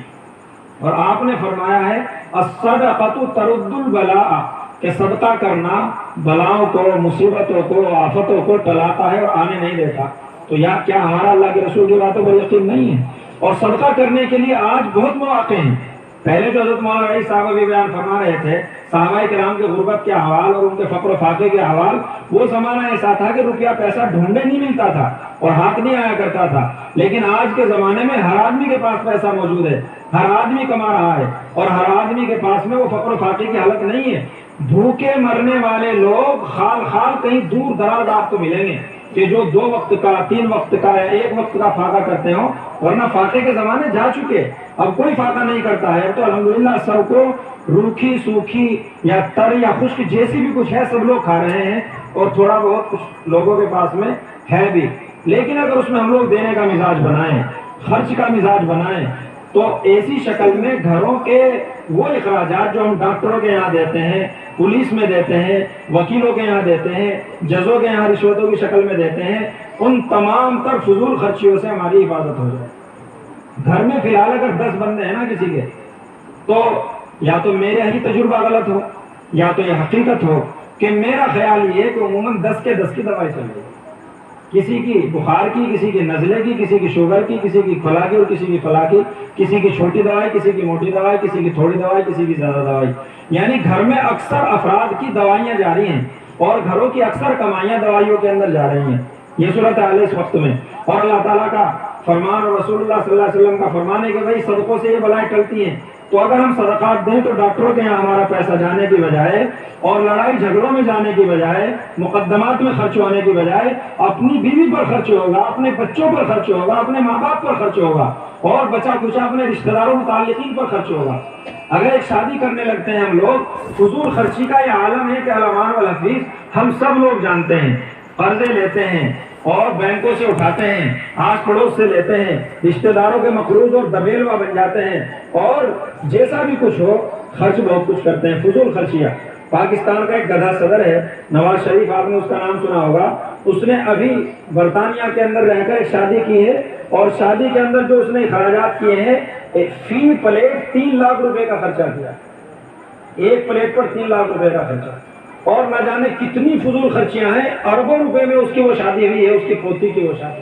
اور آپ نے فرمایا ہے الصدقۃ ترد البلاء، کہ صدقہ کرنا بلاؤں کو، مصیبتوں کو، آفتوں کو ٹلاتا ہے اور آنے نہیں دیتا۔ تو یا کیا ہمارا اللہ کے رسول کی باتوں پر یقین نہیں ہے؟ اور صدقہ کرنے کے لیے آج بہت مواقع ہیں۔ پہلے جو حضرت مولانا رئیس صاحب ابھی بیان فرما رہے تھے صحابہ کرام کے غربت کے حوال اور ان کے فقر و فاقے کے حوال، وہ زمانہ ایسا تھا کہ روپیہ پیسہ ڈھونڈنے نہیں ملتا تھا اور ہاتھ نہیں آیا کرتا تھا، لیکن آج کے زمانے میں ہر آدمی کے پاس پیسہ موجود ہے، ہر آدمی کما رہا ہے، اور ہر آدمی کے پاس میں وہ فقر و فاقے کی حالت نہیں ہے۔ بھوکے مرنے والے لوگ خال کہیں دور دراز آپ کو ملیں گے کہ جو 2 وقت کا، 3 وقت کا یا 1 وقت کا فاقہ کرتے ہوں، ورنہ فاقے کے زمانے جا چکے، اب کوئی فاقہ نہیں کرتا ہے۔ تو الحمدللہ سب کو روکھی سوکھی یا تر یا خشک جیسی بھی کچھ ہے سب لوگ کھا رہے ہیں، اور تھوڑا بہت کچھ لوگوں کے پاس میں ہے بھی، لیکن اگر اس میں ہم لوگ دینے کا مزاج بنائیں، خرچ کا مزاج بنائیں، تو ایسی شکل میں گھروں کے وہ اخراجات جو ہم ڈاکٹروں کے یہاں دیتے ہیں، پولیس میں دیتے ہیں، وکیلوں کے یہاں دیتے ہیں، ججوں کے یہاں رشوتوں کی شکل میں دیتے ہیں، ان تمام تر فضول خرچیوں سے ہماری حفاظت ہو جائے۔ گھر میں فی الحال اگر 10 بندے ہیں نا کسی کے، تو یا تو میرے ہی تجربہ غلط ہو یا تو یہ حقیقت ہو کہ میرا خیال یہ ہے کہ عموماً 10 کے 10 کی دوائی چل رہی ہے، کسی کی بخار کی، کسی کی نزلے کی، کسی کی شوگر کی، کسی کی فلاں کی اور کسی کی فلاں کی، کسی کی چھوٹی دوائی، کسی کی موٹی دوائی، کسی کی تھوڑی دوائی، کسی کی زیادہ دوائی، یعنی گھر میں اکثر افراد کی دوائیاں جاری ہیں اور گھروں کی اکثر کمائیاں دوائیوں کے اندر جا رہی ہیں۔ یہ صورت حال ہے اس وقت میں، اور اللہ تعالیٰ کا فرمان اور رسول اللہ صلی اللہ علیہ وسلم کا فرمان ہے کہ بھائی صدقوں سے یہ بلائیں ٹلتی ہیں، تو اگر ہم صدقات دیں تو ڈاکٹروں کے یہاں ہمارا پیسہ جانے کی بجائے اور لڑائی جھگڑوں میں جانے کی بجائے، مقدمات میں خرچ ہونے کی بجائے اپنی بیوی پر خرچ ہوگا، اپنے بچوں پر خرچ ہوگا، اپنے ماں باپ پر خرچ ہوگا اور بچا کچا اپنے رشتہ داروں متعلقین پر خرچ ہوگا۔ اگر ایک شادی کرنے لگتے ہیں ہم لوگ، فضول خرچی کا یہ عالم ہے کہ علمان والحفیظ ہم سب لوگ جانتے ہیں، قرضے لیتے ہیں اور بینکوں سے اٹھاتے ہیں، آس پڑوس سے لیتے ہیں، رشتہ داروں کے مقروض اور دبیلوا بن جاتے ہیں، اور جیسا بھی کچھ ہو خرچ بہت کچھ کرتے ہیں، فضول خرچیاں۔ پاکستان کا ایک گدھا صدر ہے نواز شریف، آپ نے اس کا نام سنا ہوگا، اس نے ابھی برطانیہ کے اندر رہ کر ایک شادی کی ہے اور شادی کے اندر جو اس نے اخراجات کیے ہیں، فی پلیٹ 3 لاکھ روپے کا خرچہ کیا، ایک پلیٹ پر 3 لاکھ روپے کا خرچہ، اور نہ جانے کتنی فضول خرچیاں ہیں، اربوں روپے میں اس کی وہ شادی ہوئی ہے، اس کی پوتی کی وہ شادی۔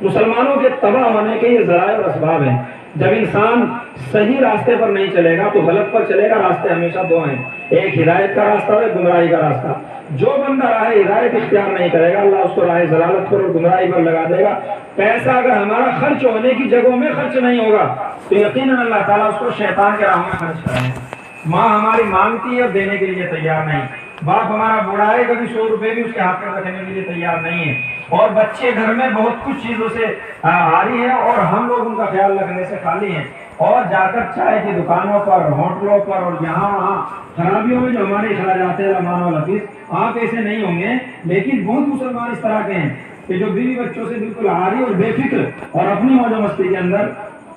مسلمانوں کے تباہ ہونے کے یہ ذرائع اور اسباب ہیں۔ جب انسان صحیح راستے پر نہیں چلے گا تو غلط پر چلے گا۔ راستے ہمیشہ دو ہیں، ایک ہدایت کا راستہ اور ایک گمراہی کا راستہ۔ جو بندہ راہ ہدایت اختیار نہیں کرے گا، اللہ اس کو راہ ضلالت پر اور گمراہی پر لگا دے گا۔ پیسہ اگر ہمارا خرچ ہونے کی جگہوں میں خرچ نہیں ہوگا تو یقیناً اللہ تعالیٰ اس کو شیطان کے راہوں میں خرچ کریں گے۔ ماں ہماری مانگتی ہے اور دینے کے لیے تیار نہیں، باپ ہمارا بوڑھا ہے، کبھی 100 روپے بھی اس کے ہاتھ میں رکھنے کے لیے تیار نہیں ہے، اور بچے گھر میں بہت کچھ چیزوں سے حاری ہیں اور ہم لوگ ان کا خیال رکھنے سے خالی ہیں، اور جا کر چائے کی دکانوں پر، ہوٹلوں پر اور یہاں وہاں خرابیوں میں جو ہمارے اخراجات ہیں، علمان والحفیظ آپ ایسے نہیں ہوں گے، لیکن بہت مسلمان اس طرح کے ہیں کہ جو بیوی بچوں سے بالکل حاری اور بے فکر اور اپنی موج و مستی کے اندر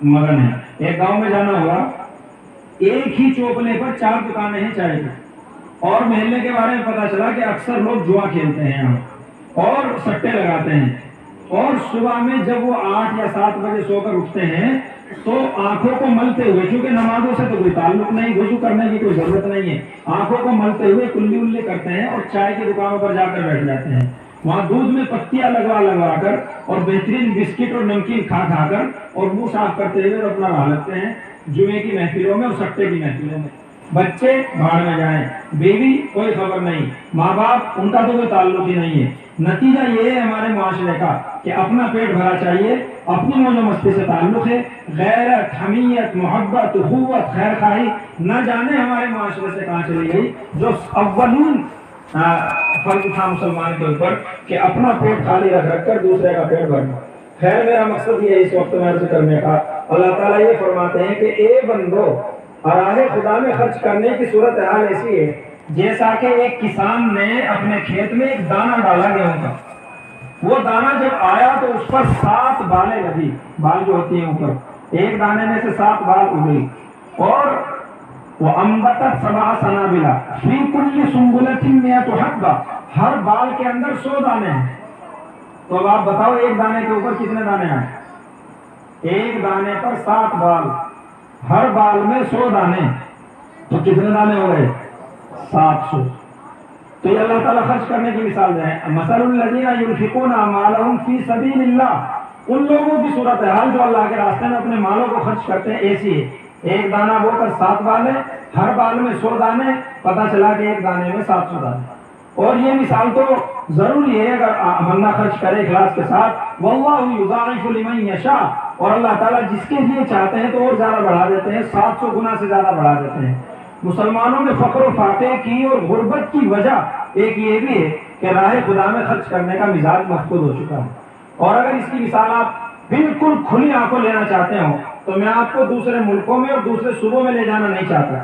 مگن ہے۔ ایک گاؤں میں جانا ہوا، ایک ہی چوپلے پر 4 دکانیں ہیں چائے کی، اور محلے کے بارے میں پتا چلا کہ اکثر لوگ جوا کھیلتے ہیں یہاں اور سٹے لگاتے ہیں، اور صبح میں جب وہ 8 یا 7 بجے سو کر اٹھتے ہیں تو آنکھوں کو ملتے ہوئے، چونکہ نمازوں سے تو کوئی تعلق نہیں، وضو کرنے کی کوئی ضرورت نہیں ہے، آنکھوں کو ملتے ہوئے کلی الی کرتے ہیں اور چائے کی دکانوں پر جا کر بیٹھ جاتے ہیں، وہاں دودھ میں پتیاں لگوا کر اور بہترین بسکٹ اور نمکین کھا کر اور منہ صاف کرتے ہوئے اپنا رہا لگتے ہیں جمعے کی محفلوں میں اور سٹے کی محفلوں میں۔ بچے بھاڑ میں جائیں، بیوی کوئی خبر نہیں، ماں باپ ان کا تو کوئی تعلق ہی نہیں ہے۔ نتیجہ یہ ہے ہمارے معاشرے کا کہ اپنا پیٹ بھرا چاہیے، اپنی موج و مستی سے تعلق ہے، غیرت، حمیت، محبت، اخوت، خیر خواہی نہ جانے ہمارے معاشرے سے کہاں چلی گئی، جو اولین فرض تھا مسلمان کے اوپر کہ اپنا پیٹ خالی رکھ کر دوسرے کا پیٹ بھرنا۔ خیر میرا مقصد یہ ہے اس وقت میں عرض کرنے کا، اللہ تعالیٰ یہ فرماتے ہیں کہ اے بندو، راہ خدا میں خرچ کرنے کی صورتحال ایسی ہے جیسا کہ ایک کسان نے اپنے کھیت میں ایک دانہ ڈالا گیہوں کا، وہ دانہ جب آیا تو اس پر 7 بالیں لگی، بال جو ہوتی ہیں اوپر، ایک دانے میں سے 7 بال اگئی، اور وَأَنبَتَتْ سَبْعَ سَنَابِلَ فِي كُلِّ سُنبُلَةٍ مِّائَةُ حَبَّةٍ، ہر بال کے اندر 100 دانے ہیں۔ تو اب آپ بتاؤ ایک دانے کے اوپر کتنے دانے آئے؟ ایک دانے پر 7 بال، ہر بال میں 100 دانے، تو کتنے دانے ہو گئے؟ 700۔ تو یہ اللہ تعالیٰ خرچ کرنے کی مثال دے ہیں، مَثَلُ الَّذِينَ يُنْفِقُونَ أَمْوَالَهُمْ فِي سَبِيلِ اللَّهِ، ان لوگوں کی صورتحال جو اللہ کے راستے میں اپنے مالوں کو خرچ کرتے ہیں ایسی ہے، ایک دانہ بو کر 7 بال ہے، ہر بال میں 100 دانے، پتہ چلا کہ ایک دانے میں 700 دانے۔ اور یہ مثال تو ضروری ہے اگر بندہ خرچ کرے اخلاص کے ساتھ، وَاللَّهُ يُضَاعِفُ لِمَن يَشَاءُ، اور اللہ تعالیٰ جس کے لیے چاہتے ہیں تو اور زیادہ بڑھا دیتے ہیں، 700 گنا سے زیادہ بڑھا دیتے ہیں۔ مسلمانوں میں فقر و فاقے کی اور غربت کی وجہ ایک یہ بھی ہے کہ راہ خدا میں خرچ کرنے کا مزاج مفقود ہو چکا ہے، اور اگر اس کی مثال آپ بالکل کھلی آنکھوں لینا چاہتے ہو تو میں آپ کو دوسرے ملکوں میں اور دوسرے صوبوں میں لے جانا نہیں چاہتا۔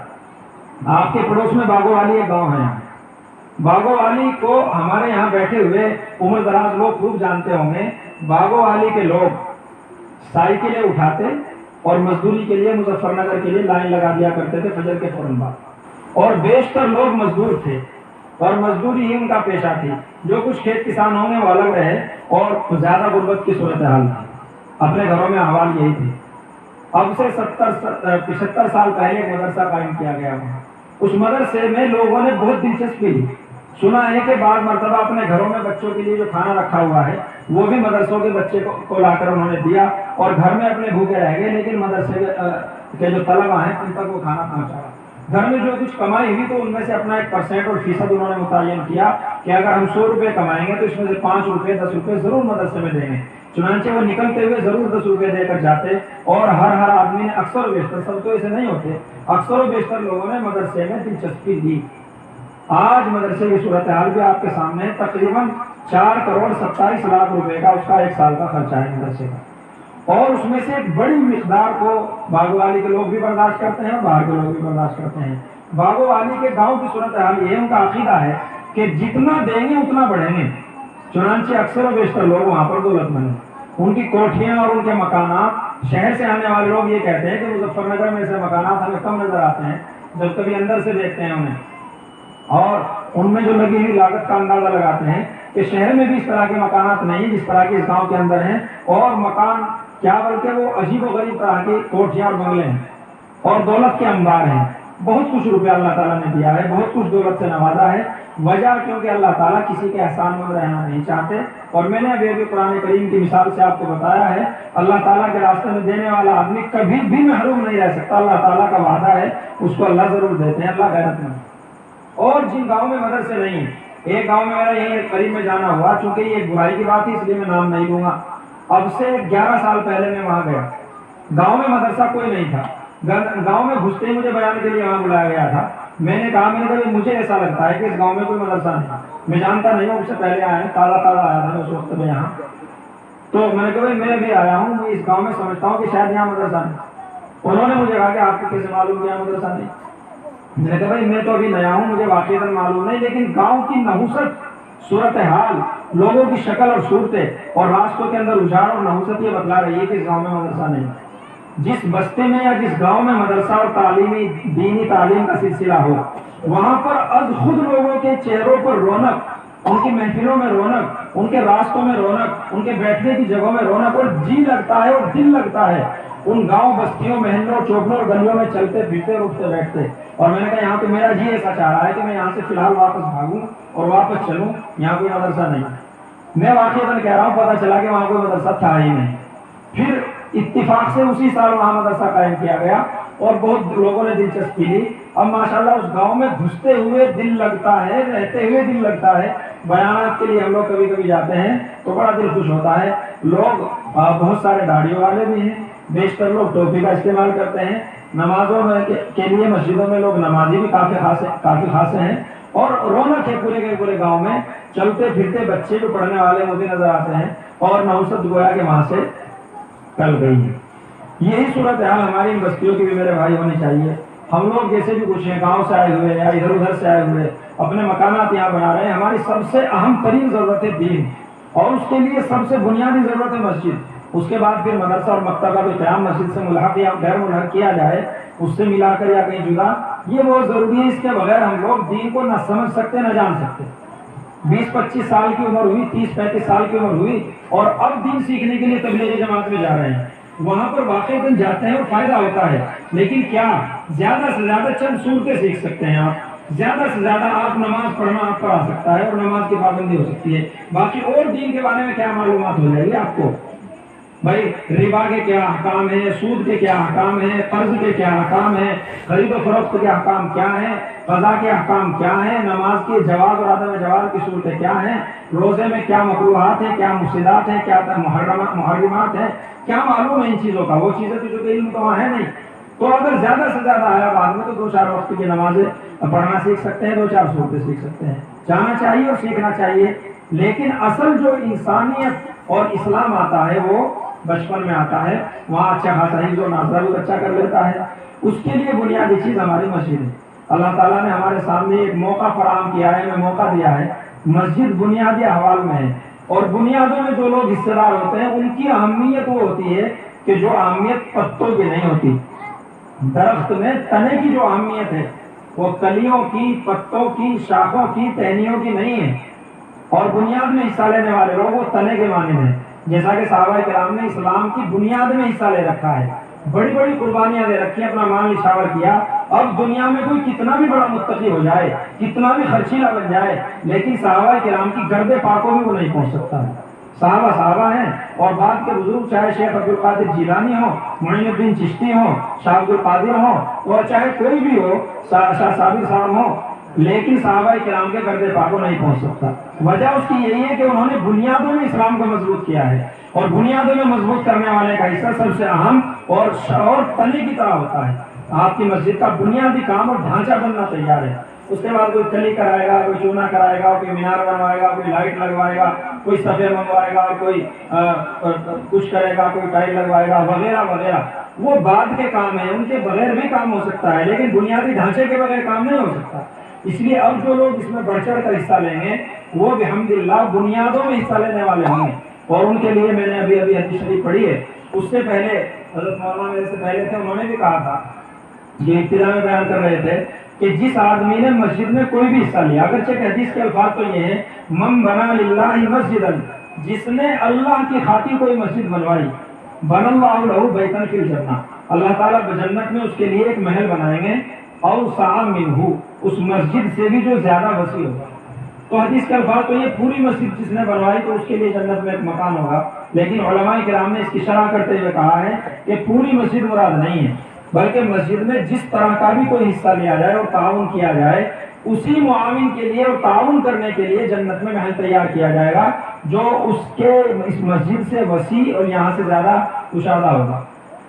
آپ کے پڑوس میں باغو والی ایک گاؤں ہے، باغو والی کو ہمارے یہاں بیٹھے ہوئے عمر دراز لوگ خوب جانتے ہوں گے۔ باغو والی کے لوگ سائیکلیں اٹھاتے اور مزدوری کے لیے مظفر نگر کے لیے لائن لگا دیا کرتے تھے فجر کے فوراً بعد، اور بیشتر لوگ مزدور تھے اور مزدوری ہی ان کا پیشہ تھی۔ جو کچھ کھیت کسان ہوں گے وہ الگ رہے، اور زیادہ غربت کی صورتحال تھی، اپنے گھروں میں احوال یہی تھی۔ اب سے 75 سال پہلے ایک مدرسہ قائم کیا گیا وہاں. اس مدرسے میں لوگوں نے بہت دلچسپی لی. سنا ہے کہ بعض مرتبہ اپنے گھروں میں بچوں کے لیے جو کھانا رکھا ہوا ہے وہ بھی مدرسوں کے بچے کو لا کر انہوں نے دیا اور گھر میں اپنے بھوکے رہ گئے، لیکن مدرسے کے جو طلبہ ہیں ان تک وہ کھانا پہنچایا. گھر میں جو کچھ کمائی ہوئی تو ان میں سے اپنا 1% اور فیصد انہوں نے متعین کیا کہ اگر ہم 100 روپے کمائیں گے تو اس میں سے 5 روپے 10 روپے ضرور مدرسے میں دیں گے. چنانچہ وہ نکلتے ہوئے ضرور 10 روپے دے کر جاتے اور ہر آدمی نے اکثر و بیشتر، سب تو ایسے نہیں ہوتے، اکثر و بیشتر لوگوں نے مدرسے میں دلچسپی دی. آج مدرسے کی صورتحال بھی آپ کے سامنے ہے. تقریباً 4,27,00,000 روپے کا اس کا 1 سال کا خرچہ ہے مدرسے کا، اور اس میں سے ایک بڑی مقدار کو باغو والی کے لوگ بھی برداشت کرتے ہیں اور باہر کے لوگ بھی برداشت کرتے ہیں. باغو والی کے گاؤں کی صورتحال یہ ان کا عقیدہ ہے کہ جتنا دیں گے اتنا بڑھیں گے. چنانچہ اکثر و بیشتر لوگ وہاں پر دولت مند ہیں. ان کی کوٹھیاں اور ان کے مکانات، شہر سے آنے والے لوگ یہ کہتے ہیں کہ مظفر نگر میں سے مکانات ہمیں کم نظر آتے ہیں جب کبھی اندر سے دیکھتے ہیں انہیں، اور ان میں جو لگی ہوئی لاگت کا اندازہ لگاتے ہیں کہ شہر میں بھی اس طرح کے مکانات نہیں جس طرح کے اس گاؤں کے اندر ہیں، اور مکان کیا بلکہ وہ عجیب و غریب طرح کی کوٹھیاں اور بنگلے ہیں اور دولت کے انبار ہیں. بہت کچھ روپیہ اللہ تعالیٰ نے دیا ہے، بہت کچھ دولت سے نوازا ہے. وجہ کیونکہ اللہ تعالیٰ کسی کے احسان میں رہنا نہیں چاہتے. اور میں نے ابھی قرآن کریم کی مثال سے آپ کو بتایا ہے، اللہ تعالیٰ کے راستے میں دینے والا آدمی کبھی بھی محروم نہیں رہ سکتا. اللہ تعالیٰ کا وعدہ ہے، اس کو اللہ ضرور دیتے ہیں. اللہ غیرت مند. اور جن گاؤں میں مدرسے نہیں ہیں، ایک گاؤں میں میرا یہیں قریب میں جانا ہوا، چونکہ یہ ایک برائی کی بات ہے اس لیے میں نام نہیں لوں گا. اب سے 11 سال پہلے میں وہاں گیا. گاؤں میں مدرسہ کوئی نہیں تھا. گاؤں میں گھستے ہی مجھے بیان کے لیے وہاں بلایا گیا تھا. میں نے کہا مجھے ایسا لگتا ہے کہ اس گاؤں میں کوئی مدرسہ نہیں. میں جانتا نہیں ہوں، اس سے پہلے آیا، تازہ آیا تھا اس وقت میں یہاں. تو میں نے کہا میں بھی آیا ہوں، میں اس گاؤں میں سمجھتا ہوں کہ شاید یہاں مدرسہ نہیں. انہوں نے مجھے کہا کہ آپ کو کیسے معلوم کہ یہاں مدرسہ نہیں؟ میں نے کہا میں تو ابھی نیا ہوں، مجھے واقعی معلوم نہیں، لیکن گاؤں کی نحوست، صورتحال، لوگوں کی شکل اور صورتیں اور راستوں کے اندر اجاڑ اور نحوست یہ بتلا رہی ہے کہ اس گاؤں میں مدرسہ نہیں. جس بستے میں یا جس گاؤں میں مدرسہ اور تعلیمی دینی تعلیم کا سلسلہ ہو، وہاں پر از خود لوگوں کے چہروں پر رونق، ان کی محفلوں میں رونق، ان کے راستوں میں رونق، ان کے بیٹھنے کی جگہوں میں رونق، اور جی لگتا ہے اور دل لگتا ہے ان گاؤں بستیوں محلوں چوکڑوں اور گلیوں میں چلتے پھرتے اور اٹھتے بیٹھتے. اور میں نے کہا یہاں تو میرا جی ایسا چاہ رہا ہے کہ میں یہاں سے فی الحال واپس بھاگوں اور واپس چلوں، یہاں کوئی مدرسہ نہیں. میں واقعی کہہ رہا ہوں، پتہ چلا کہ وہاں کوئی مدرسہ تھا ہی نہیں. پھر اتفاق سے اسی سال وہاں مدرسہ قائم کیا گیا اور بہت لوگوں نے دلچسپی لی. اب ماشاءاللہ اس گاؤں میں گھستے ہوئے دل لگتا ہے، رہتے ہوئے دل لگتا ہے. بیانات کے لیے ہم لوگ کبھی کبھی جاتے ہیں تو بڑا دل خوش ہوتا ہے. لوگ بہت سارے داڑھی والے بھی ہیں، بیشتر لوگ ٹوپی کا استعمال کرتے ہیں. نمازوں کے لیے مسجدوں میں لوگ نمازی بھی کافی خاصے ہیں، اور رونق ہے پورے کے پورے گاؤں میں. چلتے پھرتے بچے جو پڑھنے والے وہ بھی نظر آتے ہیں، اور نحوست گویا کہ وہاں سے کل گئی ہے. یہی صورتحال ہماری بستیوں کی بھی میرے بھائی ہونی چاہیے. ہم لوگ جیسے بھی کچھ ہیں، گاؤں سے آئے ہوئے یا ادھر ادھر سے آئے ہوئے، اپنے مکانات یہاں بنا رہے ہیں. ہماری سب سے اہم ترین ضرورت ہے دین، اور اس کے لیے سب سے بنیادی ضرورت ہے مسجد. اس کے بعد پھر مدرسہ اور مکتب کا بھی قیام مسجد سے ملحق یا غیر ملحق کیا جائے، اس سے ملا کر یا کہیں جدا، یہ بہت ضروری ہے. اس کے بغیر ہم لوگ دین کو نہ سمجھ سکتے نہ جان سکتے. 20-25 سال کی عمر ہوئی، 30-35 سال کی عمر ہوئی، اور اب دین سیکھنے کے لیے تبلیغی جماعت میں جا رہے ہیں. وہاں پر واقعی دن جاتے ہیں اور فائدہ ہوتا ہے، لیکن کیا زیادہ سے زیادہ چند صورتیں سیکھ سکتے ہیں آپ. زیادہ سے زیادہ آپ نماز پڑھنا آپ پر آ سکتا ہے اور نماز کی پابندی ہو سکتی ہے. باقی اور دین کے بارے میں کیا معلومات ہو جائے گی آپ کو؟ بھائی ربا کے کیا احکام ہیں، سود کے کیا احکام ہیں، قرض کے کیا احکام ہیں، خرید و فروخت کے احکام کیا ہیں، قضا کے احکام کیا ہیں، نماز کے جواز اور عدم جواز کی صورتیں کیا ہیں، روزے میں کیا مکروہات ہیں، کیا مفسدات ہیں، کیا محرمات ہیں، کیا معلوم ہے ان چیزوں کا؟ وہ چیزیں تو جو علم تو وہاں ہے نہیں. تو اگر زیادہ سے زیادہ آیا بعد میں تو 2-4 وقت کی نمازیں پڑھنا سیکھ سکتے ہیں، 2-4 صورتیں سیکھ سکتے ہیں. جانا چاہیے اور سیکھنا چاہیے. لیکن اصل جو انسانیت اور اسلام آتا ہے وہ بچپن میں آتا ہے. وہاں اچھا خاصا حفظ و ناظرہ بھی بچہ کر لیتا ہے. اس کے لیے بنیادی چیز ہماری مسجد ہے. اللہ تعالیٰ نے ہمارے سامنے ایک موقع فراہم کیا ہے، ہمیں موقع دیا ہے. مسجد بنیادی احوال میں ہے، اور بنیادوں میں جو لوگ حصے دار ہوتے ہیں ان کی اہمیت وہ ہوتی ہے کہ جو اہمیت پتوں کی نہیں ہوتی. درخت میں تنے کی جو اہمیت ہے وہ کلیوں کی، پتوں کی، شاخوں کی، ٹہنیوں کی نہیں ہے. اور بنیاد میں حصہ لینے والے لوگ وہ تنے کے مانند ہیں. جیسا کہ صحابہ کرام نے اسلام کی بنیاد میں حصہ لے رکھا ہے، بڑی بڑی قربانیاں دے رکھی، اپنا مال نشاور کیا. اب دنیا میں کوئی کتنا بھی بڑا متقی ہو جائے، کتنا بھی خرچیلا بن جائے، لیکن صحابہ کرام کی گرد پاکوں میں وہ نہیں پہنچ سکتا. صحابہ ہیں، اور بعد کے بزرگ چاہے شیخ عبد القادر جیلانی ہو، معین الدین چشتی ہو، شاہ عبد القادر ہو، اور چاہے کوئی بھی ہو، شاہ صابر صاحب ہو، لیکن صحابہ کرام کے گرد پاکوں نہیں پہنچ سکتا. وجہ اس کی یہی ہے کہ انہوں نے بنیادوں میں اسلام کو مضبوط کیا ہے، اور بنیادوں میں مضبوط کرنے والے کا حصہ سب سے اہم اور تنے کی طرح ہوتا ہے. آپ کی مسجد کا بنیادی کام اور ڈھانچہ بننا تیار ہے، اس کے بعد کوئی کلی کرائے گا، کوئی چونا کرائے گا، کوئی مینار بنوائے گا، کوئی لائٹ لگوائے گا، کوئی صفے منگوائے گا، کوئی کچھ کرے گا، کوئی ٹائل لگوائے گا وغیرہ وغیرہ. وہ بعد کے کام ہیں، ان کے بغیر بھی کام ہو سکتا ہے، لیکن بنیادی ڈھانچے کے بغیر کام نہیں ہو سکتا. اس لیے اب جو لوگ اس میں بڑھ چڑھ کر حصہ لیں گے وہ بحمداللہ بنیادوں میں حصہ لینے والے ہوں گے. اور ان کے لیے میں نے ابھی حدیث شریف پڑھی ہے. اس سے پہلے حضرت مولانا میرے سے پہلے تھے، انہوں نے بھی کہا تھا، یہ ابتدا میں بیان کر رہے تھے کہ جس آدمی نے مسجد میں کوئی بھی حصہ لیا، اگرچہ کہ حدیث کے الفاظ تو یہ ہیں من بنا للہ مسجدا، جس نے اللہ کی خاطر کوئی مسجد بنوائی، بن اللہ لہ بیتا فی الجنہ، اللہ تعالیٰ جنت میں اس کے لیے ایک محل بنائیں گے، اور سعی منہ، اس مسجد سے بھی جو زیادہ وسیع ہوگا. تو حدیث کے الفاظ تو یہ پوری مسجد جس نے بنوائی تو اس کے لیے جنت میں ایک مکان ہوگا، لیکن علماء کرام نے اس کی شرح کرتے ہوئے کہا ہے کہ پوری مسجد مراد نہیں ہے، بلکہ مسجد میں جس طرح کا بھی کوئی حصہ لیا جائے اور تعاون کیا جائے، اسی معاون کے لیے اور تعاون کرنے کے لیے جنت میں محل تیار کیا جائے گا جو اس مسجد سے وسیع اور یہاں سے زیادہ کشادہ ہوگا.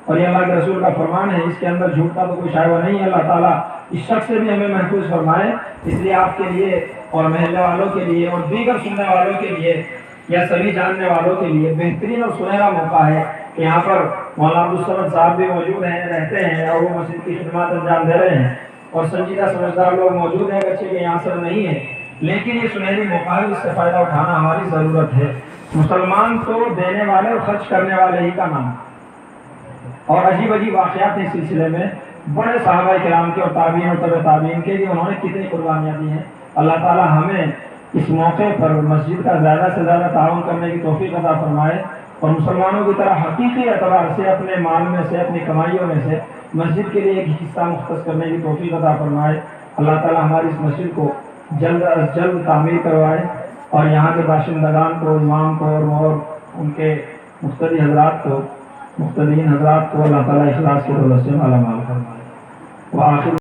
اور یہ اللہ کے رسول کا فرمان ہے، اس کے اندر جھوٹ کا تو کوئی شائبہ نہیں ہے. اللہ تعالیٰ اس شخص سے بھی ہمیں محفوظ فرمائے. اس لیے آپ کے لیے اور محلے والوں کے لیے اور دیگر سننے والوں کے لیے یا سبھی جاننے والوں کے لیے بہترین اور سنہرا موقع ہے کہ یہاں پر مولانا عبدالصمد صاحب بھی موجود ہیں، رہتے ہیں، اور وہ مسجد کی خدمات انجام دے رہے ہیں، اور سنجیدہ سمجھدار لوگ موجود ہیں، اگرچہ کہ یہاں سب نہیں ہے، لیکن یہ سنہری موقع ہے، اس سے فائدہ اٹھانا ہماری ضرورت ہے. مسلمان تو دینے والے اور خرچ کرنے والے ہی کا نام. اور عجیب عجیب واقعات ہیں اس سلسلے میں، بڑے صحابہ کرام کے اور تابعین اور تبع تابعین کے بھی انہوں نے کتنی قربانیاں دی ہیں. اللہ تعالی ہمیں اس موقع پر مسجد کا زیادہ سے زیادہ تعاون کرنے کی توفیق عطا فرمائے، اور مسلمانوں کی طرح حقیقی اعتبار سے اپنے مال میں سے، اپنی کمائیوں میں سے مسجد کے لیے ایک حصہ مختص کرنے کی توفیق عطا فرمائے. اللہ تعالی ہماری اس مسجد کو جلد از جلد تعمیر کروائے، اور یہاں کے باشندگان کو، امام کو اور ان کے مقتدی حضرات کو، مقتدین حضرات کو اللہ تعالیٰ اخلاص کی دولت سے مالا مال فرمائے. وآخر